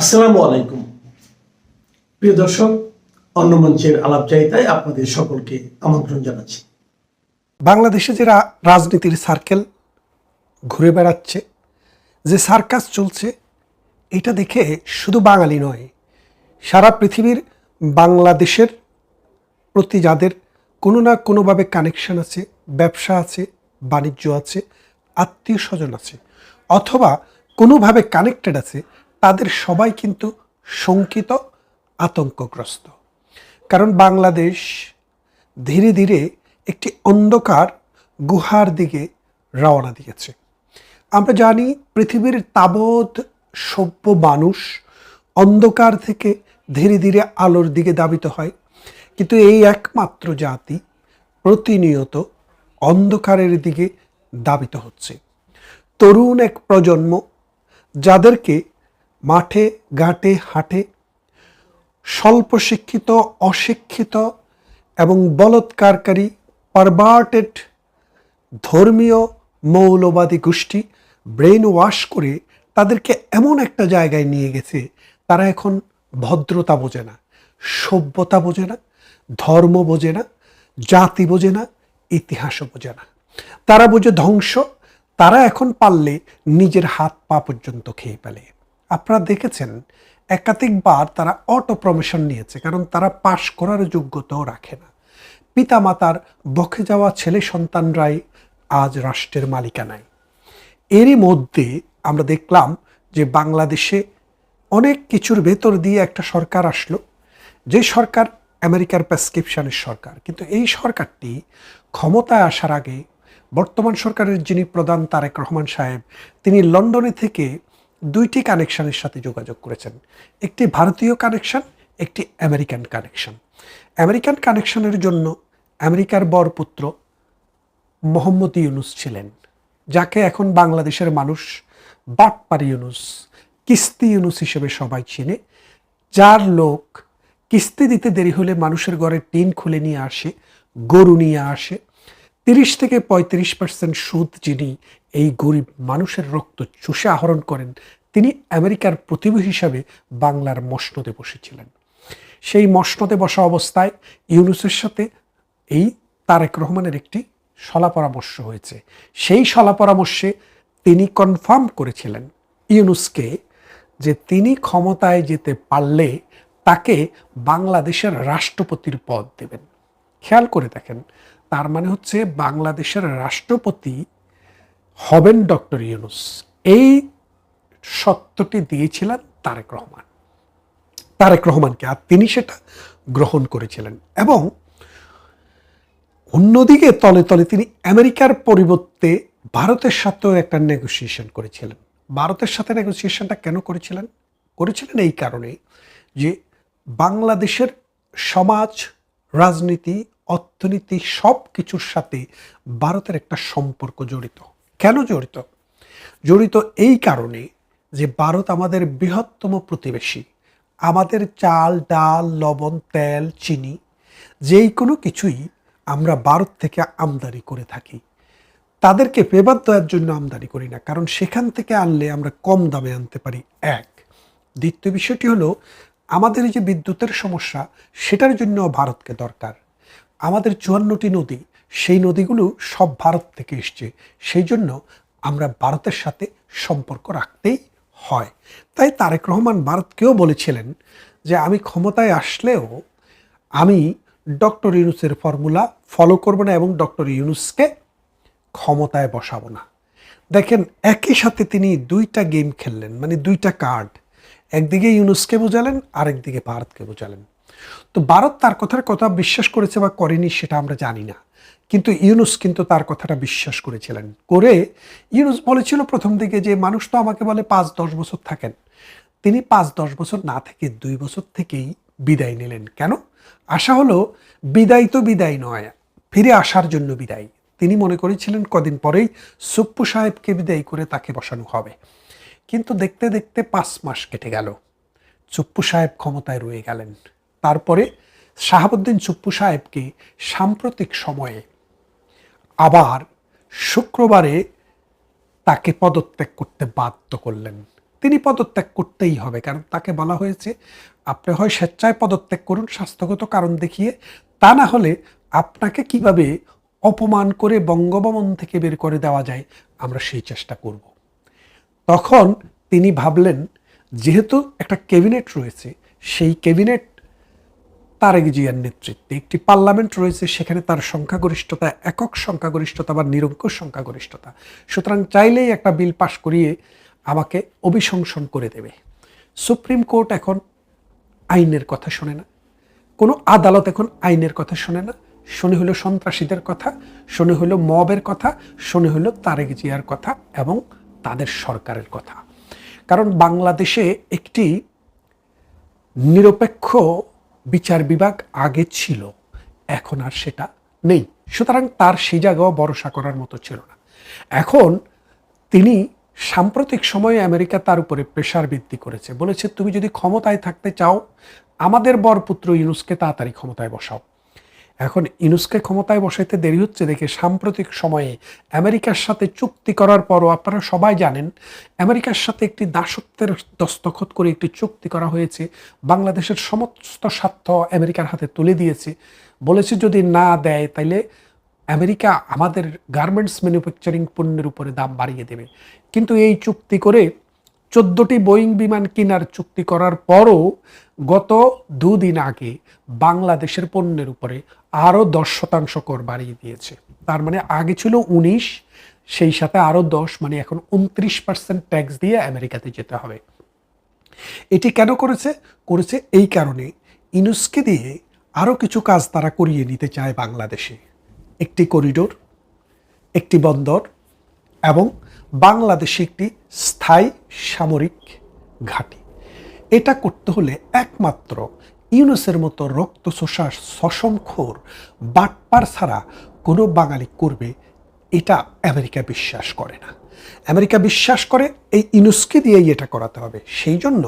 আসসালামু আলাইকুম প্রিয় দর্শক, অন্য মঞ্চের আলাপচারিতায় আপনাদের সকলকে আমন্ত্রণ জানাচ্ছি। বাংলাদেশে যে রাজনীতির সার্কেল ঘুরে বেড়াচ্ছে, যে সার্কাস চলছে, এটা দেখে শুধু বাঙালি নয়, সারা পৃথিবীর বাংলাদেশের প্রতি যাদের কোনো না কোনোভাবে কানেকশন আছে, ব্যবসা আছে, বাণিজ্য আছে, আত্মীয় স্বজন আছে, অথবা কোনোভাবে কানেক্টেড আছে, তাদের সবাই কিন্তু শঙ্কিত, আতঙ্কগ্রস্ত। কারণ বাংলাদেশ ধীরে ধীরে একটি অন্ধকার গুহার দিকে রওনা দিয়েছে। আমরা জানি পৃথিবীর তাবৎ সভ্য মানুষ অন্ধকার থেকে ধীরে ধীরে আলোর দিকে ধাবিত হয়, কিন্তু এই একমাত্র জাতি প্রতিনিয়ত অন্ধকারের দিকে ধাবিত হচ্ছে। তরুণ এক প্রজন্ম যাদেরকে মাঠে ঘাটে হাটে স্বল্প শিক্ষিত, অশিক্ষিত এবং বলৎকারকারী পারভার্টেড ধর্মীয় মৌলবাদী গোষ্ঠী ব্রেন ওয়াশ করে তাদেরকে এমন একটা জায়গায় নিয়ে গেছে, তারা এখন ভদ্রতা বোঝে না, সভ্যতা বোঝে না, ধর্ম বোঝে না, জাতি বোঝে না, ইতিহাসও বোঝে না। তারা বোঝে ধ্বংস। তারা এখন পারলে নিজের হাত পা পর্যন্ত খেয়ে ফেলে। আপনারা দেখেছেন একাধিকবার তারা অটো প্রমোশন নিয়েছে, কারণ তারা পাশ করার যোগ্যতাও রাখে না। পিতামাতার বকে যাওয়া ছেলে সন্তানরাই আজ রাষ্ট্রের মালিকানায়। এরই মধ্যে আমরা দেখলাম যে বাংলাদেশে অনেক কিছুর ভেতর দিয়ে একটা সরকার আসলো, যে সরকার আমেরিকার প্রেসক্রিপশনের সরকার। কিন্তু এই সরকারটি ক্ষমতায় আসার আগে বর্তমান সরকারের যিনি প্রধান তারেক রহমান সাহেব, তিনি লন্ডনে থেকে দুইটি কানেকশনের সাথে যোগাযোগ করেছেন। একটি ভারতীয় কানেকশন, একটি আমেরিকান কানেকশন। আমেরিকান কানেকশনের জন্য আমেরিকার বরপুত্র মোহাম্মদ ইউনুস ছিলেন, যাকে এখন বাংলাদেশের মানুষ বাটপার ইউনুস, কিস্তি ইউনুস হিসেবে সবাই চিনে। যার লোক কিস্তি দিতে দেরি হলে মানুষের ঘরে টিন খুলে নিয়ে আসে, গরু নিয়ে আসে, 30 থেকে 35% সুদ যিনি এই গরিব মানুষের রক্ত চুষে আহরণ করেন, তিনি আমেরিকার প্রতিবেশী হিসাবে বাংলার মসনদে বসেছিলেন। সেই মসনদে বসা অবস্থায় ইউনুসের সাথে এই তারেক রহমানের একটি শলা পরামর্শ হয়েছে। সেই শলা পরামর্শে তিনি কনফার্ম করেছিলেন ইউনুসকে যে তিনি ক্ষমতায় যেতে পারলে তাকে বাংলাদেশের রাষ্ট্রপতির পদ দেবেন। খেয়াল করে দেখেন, তার মানে হচ্ছে বাংলাদেশের রাষ্ট্রপতি হবেন ডক্টর ইউনুস। এই সত্যটি দিয়েছিলেন তারেক রহমানকে, আর তিনি সেটা গ্রহণ করেছিলেন। এবং অন্যদিকে তলে তলে তিনি আমেরিকার পরিবর্তে ভারতের সাথেও একটা নেগোসিয়েশন করেছিলেন। ভারতের সাথে নেগোসিয়েশনটা কেন করেছিলেন? এই কারণে যে বাংলাদেশের সমাজ, রাজনীতি, অর্থনীতি সব কিছুর সাথে ভারতের একটা সম্পর্ক জড়িত। কেন জড়িত? জড়িত এই কারণে যে ভারত আমাদের বৃহত্তম প্রতিবেশী। আমাদের চাল, ডাল, লবণ, তেল, চিনি, যেই কোনো কিছুই আমরা ভারত থেকে আমদানি করে থাকি। তাদেরকে ফেভার দেওয়ার জন্য আমদানি করি না, কারণ সেখান থেকে আনলে আমরা কম দামে আনতে পারি। এক। দ্বিতীয় বিষয়টি হলো, আমাদের এই যে বিদ্যুতের সমস্যা, সেটার জন্য ভারতকে দরকার। আমাদের 54টি নদী, সেই নদীগুলো সব ভারত থেকে এসছে, সেই জন্য আমরা ভারতের সাথে সম্পর্ক রাখতেই হয়। তাই তারেক রহমান ভারতকেও বলেছিলেন যে আমি ক্ষমতায় আসলেও আমি ডক্টর ইউনুসের ফর্মুলা ফলো করব না এবং ডক্টর ইউনুসকে ক্ষমতায় বসাবো না। দেখেন, একই সাথে তিনি দুইটা গেম খেললেন, মানে দুইটা কার্ড। একদিকে ইউনুসকে বোঝালেন, আরেকদিকে ভারতকে বোঝালেন। তো ভারত তার কথা বিশ্বাস করেছে বা করেনি সেটা আমরা জানি না, কিন্তু ইউনুস কিন্তু তার কথাটা বিশ্বাস করেছিলেন। করে ইউনুস বলেছিল প্রথম দিকে যে মানুষ তো আমাকে বলে 5-10 বছর থাকেন। তিনি 5-10 বছর না থেকে 2 বছর থেকেই বিদায় নিলেন। কেন? আশা হলো বিদায় তো বিদায় নয়, ফিরে আসার জন্য বিদায়। তিনি মনে করেছিলেন কদিন পরেই সুপ্পু সাহেবকে বিদায় করে তাকে বসানো হবে। কিন্তু দেখতে দেখতে 5 মাস কেটে গেল, সুপ্পু সাহেব ক্ষমতায় রয়ে গেলেন। তারপরে শাহাবুদ্দিন সুপ্পু সাহেবকে সাম্প্রতিক সময়ে আবার শুক্রবারে তাকে পদত্যাগ করতে বাধ্য করলেন। তিনি পদত্যাগ করতেই হবে, কারণ তাকে বলা হয়েছে আপনি হয় স্বেচ্ছায় পদত্যাগ করুন স্বাস্থ্যগত কারণ দেখিয়ে, তা না হলে আপনাকে কিভাবে অপমান করে বঙ্গভবন থেকে বের করে দেওয়া যায় আমরা সেই চেষ্টা করব। তখন তিনি ভাবলেন, যেহেতু একটা ক্যাবিনেট রয়েছে, সেই ক্যাবিনেট তারেক জিয়ার নেতৃত্বে, একটি পার্লামেন্ট রয়েছে, সেখানে তার সংখ্যাগরিষ্ঠতা একক সংখ্যাগরিষ্ঠতা বা নিরঙ্কুশ সংখ্যাগরিষ্ঠতা, সুতরাং চাইলেই একটা বিল পাশ করিয়ে আমাকে অভিশংসন করে দেবে। সুপ্রিম কোর্ট এখন আইনের কথা শোনে না, কোনো আদালত এখন আইনের কথা শোনে না, শোনে হলো সন্ত্রাসীদের কথা, শোনে হলো মবের কথা, শোনে হলো তারেক জিয়ার কথা এবং তাদের সরকারের কথা। কারণ বাংলাদেশে একটি নিরপেক্ষ বিচার বিভাগ আগে ছিল, এখন আর সেটা নেই, সুতরাং তার সেই জায়গাও ভরসা করার মতো ছিল না। এখন তিনি সাম্প্রতিক সময়ে আমেরিকা তার উপরে প্রেশার বৃদ্ধি করেছে, বলেছে তুমি যদি ক্ষমতায় থাকতে চাও আমাদের বরপুত্র ইউনূসকে তাড়াতাড়ি ক্ষমতায় বসাও। এখন ইউনূসকে ক্ষমতায় বসাইতে দেরি হচ্ছে দেখে সাম্প্রতিক সময়ে আমেরিকার সাথে চুক্তি করার পরও, আপনারা সবাই জানেন, আমেরিকার সাথে একটি দাসত্বের দস্তখত করে একটি চুক্তি করা হয়েছে, বাংলাদেশের সমস্ত স্বার্থ আমেরিকার হাতে তুলে দিয়েছে, বলেছে যদি না দেয় তাইলে আমেরিকা আমাদের গার্মেন্টস ম্যানুফ্যাকচারিং পণ্যের উপরে দাম বাড়িয়ে দেবে। কিন্তু এই চুক্তি করে 14টি বোয়িং বিমান কেনার চুক্তি করার পরও গত দুদিন আগে বাংলাদেশের পণ্যের উপরে আরও 10% কর বাড়িয়ে দিয়েছে। তার মানে আগে ছিল 19, সেই সাথে আরও 10, মানে এখন 29% ট্যাক্স দিয়ে আমেরিকাতে যেতে হবে। এটি কেন করেছে এই কারণে, ইউনূসকে দিয়ে আরও কিছু কাজ তারা করিয়ে নিতে চায় বাংলাদেশে, একটি করিডোর, একটি বন্দর এবং বাংলাদেশে একটি স্থায়ী সামরিক ঘাঁটি। এটা করতে হলে একমাত্র ইউনূসের মতো রক্তচোষা শোষণখোর বাটপার ছাড়া কোনো বাঙালি করবে, এটা আমেরিকা বিশ্বাস করে না। আমেরিকা বিশ্বাস করে এই ইউনূসকে দিয়েই এটা করাতে হবে। সেই জন্য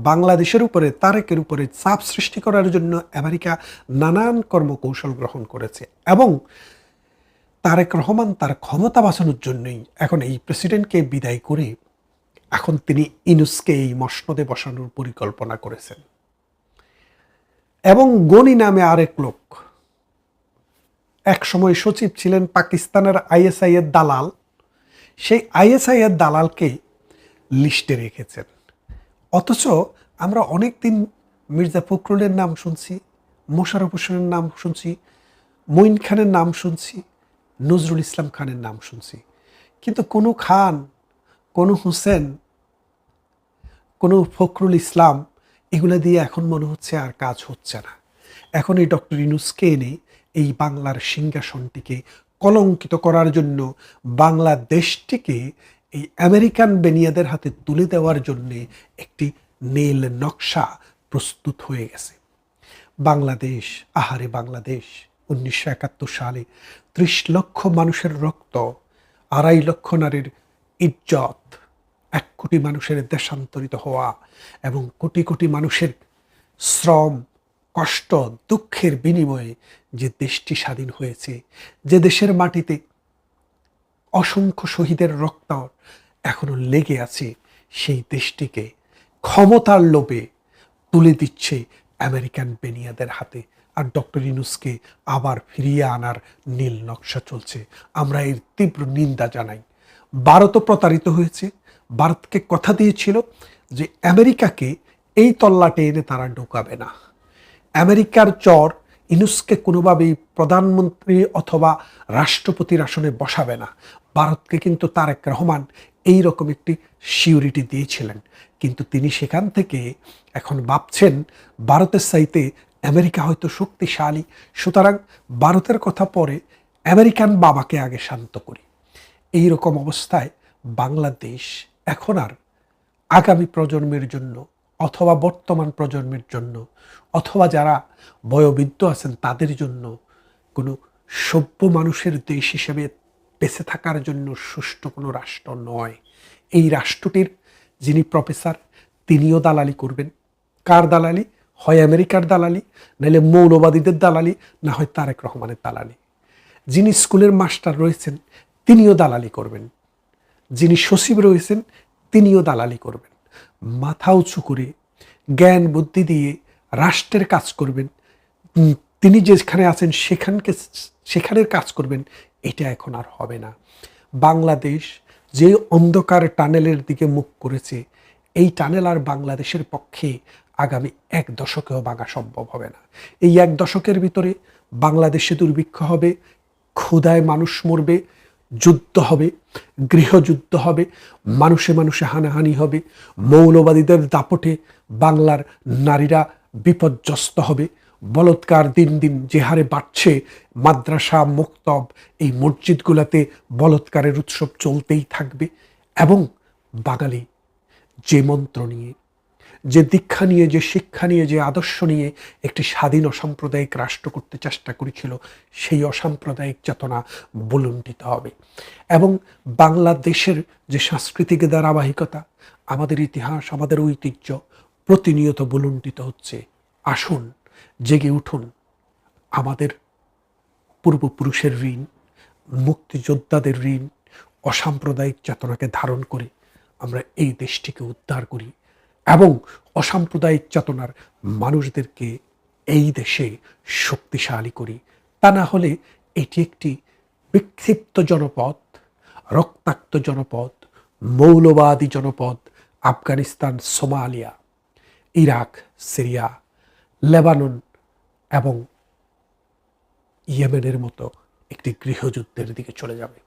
বাংলাদেশের উপরে, তারেকের উপরে চাপ সৃষ্টি করার জন্য আমেরিকা নানান কর্মকৌশল গ্রহণ করেছে এবং তারেক রহমান তার ক্ষমতা বাঁচানোর জন্যই এখন এই প্রেসিডেন্টকে বিদায় করে এখন তিনি ইউনূসকে এই মসনদে বসানোর পরিকল্পনা করেছেন। এবং গনি নামে আরেক লোক একসময় সচিব ছিলেন পাকিস্তানের আইএসআই এর দালাল, সেই আইএসআই এর দালালকে লিস্টে রেখেছেন। অথচ আমরা অনেকদিন মির্জা ফখরুলের নাম শুনছি, মোশাররফ হোসেনের নাম শুনছি, মঈন খানের নাম শুনছি, নজরুল ইসলাম খানের নাম শুনছি, কিন্তু কোনো খান, কোনো হোসেন, কোনো ফখরুল ইসলাম, এগুলো দিয়ে এখন মনে হচ্ছে আর কাজ হচ্ছে না। এখন এই ডক্টর ইউনূসকে এনে এই বাংলার সিংহাসনটিকে কলঙ্কিত করার জন্য, বাংলাদেশটিকে এই আমেরিকান বেনিয়াদের হাতে তুলে দেওয়ার জন্যে একটি নীল নকশা প্রস্তুত হয়ে গেছে। বাংলাদেশ, আহারে বাংলাদেশ, 1971 সালে 30 লক্ষ মানুষের রক্ত, 2.5 লক্ষ নারীর ইজ্জত, 1 কোটি মানুষের দেশান্তরিত হওয়া এবং কোটি কোটি মানুষের শ্রম, কষ্ট, দুঃখের বিনিময়ে যে দেশটি স্বাধীন হয়েছে, যে দেশের মাটিতে অসংখ্য শহীদের রক্ত এখনো লেগে আছে, সেই দেশটিকে ক্ষমতার লোভে তুলে দিচ্ছে আমেরিকান বেনিয়াদের হাতে। আর ডক্টর ইউনূসকে আবার ফিরিয়ে আনার নীল নকশা চলছে। আমরা এর তীব্র নিন্দা জানাই। ভারতও প্রতারিত হয়েছে। ভারতকে কথা দিয়েছিল যে আমেরিকাকে এই তল্লাটে এনে তারা ঢোকাবে না। আমেরিকার চর ইউনূসকে কোনোভাবেই প্রধানমন্ত্রী অথবা রাষ্ট্রপতির আসনে বসাবে না। ভারতকে কিন্তু তারেক রহমান এই রকম একটি সিউরিটি দিয়েছিলেন, কিন্তু তিনি সেখান থেকে এখন ভাবছেন ভারতের চাইতে আমেরিকা হয়তো শক্তিশালী, সুতরাং ভারতের কথা পরে আমেরিকান বাবাকে আগে শান্ত করি। এই রকম অবস্থায় বাংলাদেশ এখন আর আগামী প্রজন্মের জন্য অথবা বর্তমান প্রজন্মের জন্য অথবা যারা বয়োবৃদ্ধ আছেন তাদের জন্য কোনো সভ্য মানুষের দেশ হিসেবে বেঁচে থাকার জন্য সুষ্ঠু কোনো রাষ্ট্র নয়। এই রাষ্ট্রটির যিনি প্রফেসর, তিনিও দালালি করবেন। কার দালালি? হয় আমেরিকার দালালি, নাহলে মৌলবাদীদের দালালি, না হয় তারেক রহমানের দালালি। যিনি স্কুলের মাস্টার রয়েছেন তিনিও দালালি করবেন, যিনি সচিব রয়েছেন তিনিও দালালি করবেন। মাথা উঁচু করে জ্ঞান বুদ্ধি দিয়ে রাষ্ট্রের কাজ করবেন, তিনি যেখানে আছেন সেখানের কাজ করবেন, এটা এখন আর হবে না। বাংলাদেশ যে অন্ধকার টানেলের দিকে মুখ করেছে, এই টানেল আর বাংলাদেশের পক্ষে আগামী 1 দশকেও ভাঙা সম্ভব হবে না। এই 1 দশকের ভিতরে বাংলাদেশে দুর্ভিক্ষ হবে, ক্ষুধায় মানুষ মরবে, যুদ্ধ হবে, গৃহযুদ্ধ হবে, মানুষে মানুষে হানাহানি হবে, মৌলবাদীদের দাপটে বাংলার নারীরা বিপর্যস্ত হবে, বলৎকার দিন দিন যে হারে বাড়ছে, মাদ্রাসা মুক্তব এই মসজিদগুলোতে বলৎকারের উৎসব চলতেই থাকবে। এবং বাঙালি যে মন্ত্র নিয়ে, যে দীক্ষা নিয়ে, যে শিক্ষা নিয়ে, যে আদর্শ নিয়ে একটি স্বাধীন অসাম্প্রদায়িক রাষ্ট্র করতে চেষ্টা করেছিল, সেই অসাম্প্রদায়িক চেতনা বুলুণ্ঠিত হবে। এবং বাংলাদেশের যে সাংস্কৃতিক ধারাবাহিকতা, আমাদের ইতিহাস, আমাদের ঐতিহ্য প্রতিনিয়ত বুলুণ্ঠিত হচ্ছে। আসুন জেগে উঠুন। আমাদের পূর্বপুরুষের ঋণ, মুক্তিযোদ্ধাদের ঋণ, অসাম্প্রদায়িক চেতনাকে ধারণ করে আমরা এই দেশটিকে উদ্ধার করি এবং অসাম্প্রদায়িক চেতনার মানুষদেরকে এই দেশে শক্তিশালী করি। তা না হলে এটি একটি বিক্ষিপ্ত জনপদ, রক্তাক্ত জনপদ, মৌলবাদী জনপদ, Afghanistan, Somalia, Iraq, Syria, Lebanon এবং ইয়েমেনের মতো একটি গৃহযুদ্ধের দিকে চলে যাবে।